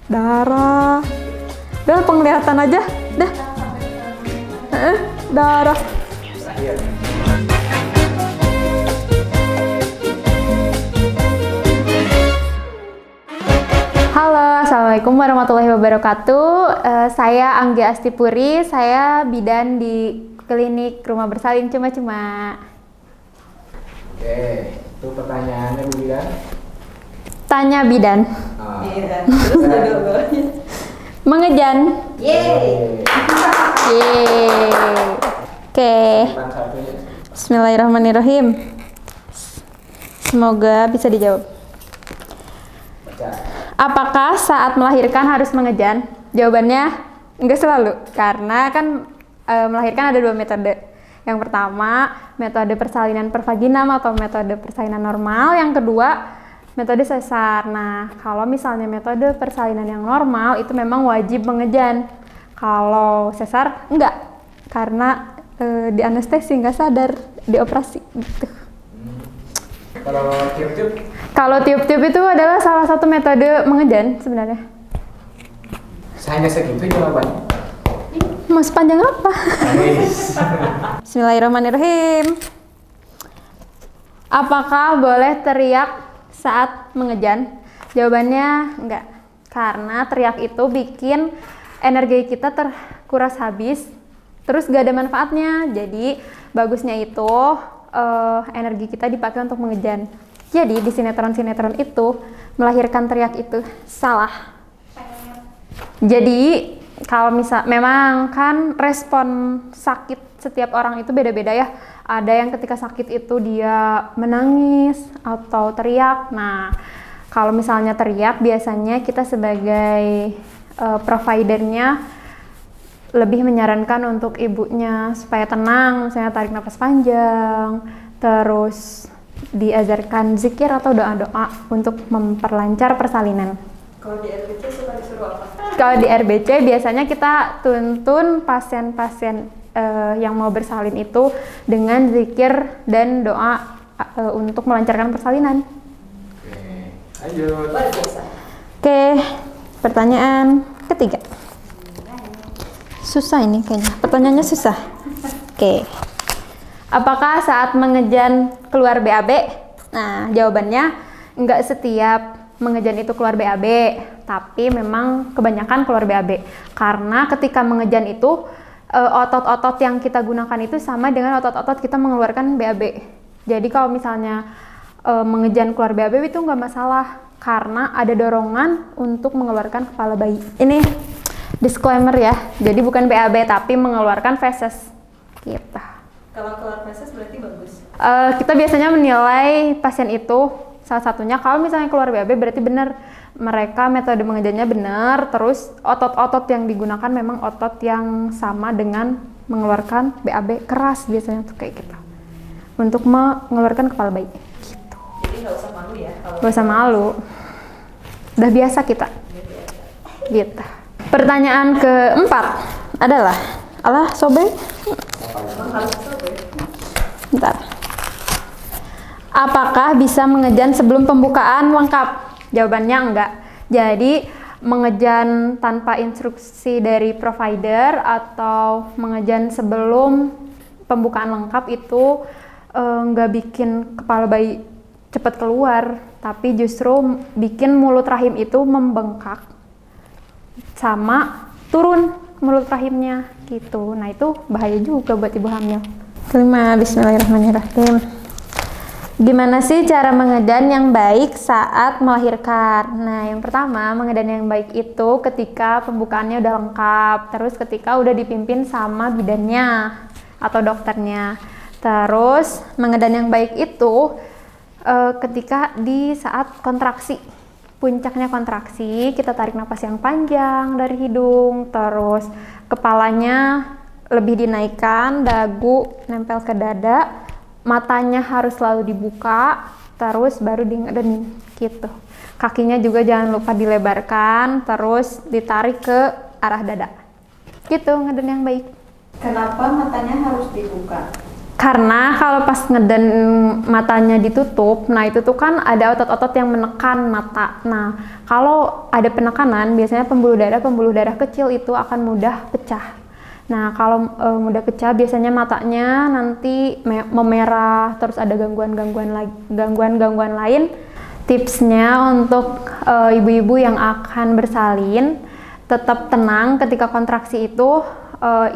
Darah. Udah penglihatan aja. Dah. Darah. Halo, Assalamualaikum warahmatullahi wabarakatuh. Saya Anggia Astipuri, saya bidan di klinik Rumah Bersalin Cuma-Cuma. Oke, itu pertanyaannya Bu Bidan. Tanya bidan. Iya, terus dua-duanya. Mengejan. Yeay. Yeay. Oke. Depan satunya. Bismillahirrahmanirrahim. Semoga bisa dijawab. Baca. Apakah saat melahirkan harus mengejan? Jawabannya enggak selalu, karena kan melahirkan ada dua metode. Yang pertama, metode persalinan per vaginam atau metode persalinan normal. Yang kedua, metode sesar. Nah, kalau misalnya metode persalinan yang normal itu memang wajib mengejan. Kalau sesar enggak, karena di anestesi nggak sadar, dioperasi gitu. Kalau tiup-tiup, Kalau tiup-tiup itu adalah salah satu metode mengejan sebenarnya. hanya segitu jawabannya. Mau sepanjang apa? Nice. Bismillahirrahmanirrahim. Apakah boleh teriak saat mengejan? Jawabannya enggak. Karena teriak itu bikin energi kita terkuras habis, terus gak ada manfaatnya. Jadi bagusnya itu energi kita dipakai untuk mengejan. Jadi di sinetron-sinetron itu melahirkan teriak itu salah. Jadi kalau memang kan respon sakit setiap orang itu beda-beda ya. Ada yang ketika sakit itu dia menangis atau teriak. Nah, kalau misalnya teriak biasanya kita sebagai providernya lebih menyarankan untuk ibunya supaya tenang, misalnya tarik nafas panjang, terus diajarkan zikir atau doa-doa untuk memperlancar persalinan. Kalau di RBC suka disuruh apa? Kalau di RBC biasanya kita tuntun pasien-pasien yang mau bersalin itu dengan zikir dan doa untuk melancarkan persalinan. Oke, lanjut. Luar biasa. Oke, pertanyaan ketiga. Susah ini kayaknya, pertanyaannya susah. Oke. Apakah saat mengejan keluar BAB? Nah, jawabannya enggak setiap mengejan itu keluar BAB, tapi memang kebanyakan keluar BAB. Karena ketika mengejan itu otot-otot yang kita gunakan itu sama dengan otot-otot kita mengeluarkan BAB. Jadi kalau misalnya mengejan keluar BAB itu nggak masalah, karena ada dorongan untuk mengeluarkan kepala bayi. Ini disclaimer ya, jadi bukan BAB tapi mengeluarkan feses. Gitu. Kalau keluar feses berarti bagus. Kita biasanya menilai pasien itu salah satunya kalau misalnya keluar BAB berarti benar, mereka metode mengejannya benar, terus otot-otot yang digunakan memang otot yang sama dengan mengeluarkan BAB, keras biasanya tuh kayak gitu untuk mengeluarkan kepala bayi gitu. Jadi nggak usah malu ya. Gak usah malu, udah biasa kita gitu. Pertanyaan keempat adalah sobek. Emang harus coba ya? Bentar. Apakah bisa mengejan sebelum pembukaan lengkap? Jawabannya enggak. Jadi mengejan tanpa instruksi dari provider atau mengejan sebelum pembukaan lengkap itu enggak bikin kepala bayi cepat keluar, tapi justru bikin mulut rahim itu membengkak sama turun mulut rahimnya gitu. Nah itu bahaya juga buat ibu hamil. Kelima, bismillahirrahmanirrahim. Gimana sih cara mengedan yang baik saat melahirkan? Nah, yang pertama, mengedan yang baik itu ketika pembukaannya udah lengkap, terus ketika udah dipimpin sama bidannya atau dokternya. Terus, mengedan yang baik itu ketika di saat kontraksi. Puncaknya kontraksi, kita tarik napas yang panjang dari hidung, terus kepalanya lebih dinaikkan, dagu nempel ke dada, matanya harus selalu dibuka, terus baru dingedenin gitu. Kakinya juga jangan lupa dilebarkan, terus ditarik ke arah dada. Gitu, ngeden yang baik. Kenapa matanya harus dibuka? Karena kalau pas ngedan matanya ditutup, nah itu tuh kan ada otot-otot yang menekan mata. Nah, kalau ada penekanan, biasanya pembuluh darah kecil itu akan mudah pecah. Nah, kalau mudah pecah, biasanya matanya nanti memerah, terus ada gangguan-gangguan lain. Tipsnya untuk ibu-ibu yang akan bersalin, tetap tenang ketika kontraksi itu.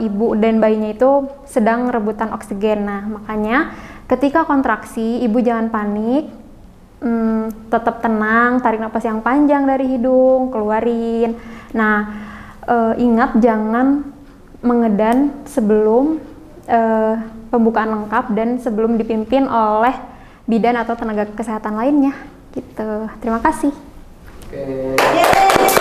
Ibu dan bayinya itu sedang rebutan oksigen. Nah, makanya ketika kontraksi, ibu jangan panik, tetap tenang, tarik napas yang panjang dari hidung, keluarin. Nah, ingat jangan mengedan sebelum pembukaan lengkap dan sebelum dipimpin oleh bidan atau tenaga kesehatan lainnya. Gitu. Terima kasih. Oke. Yeay.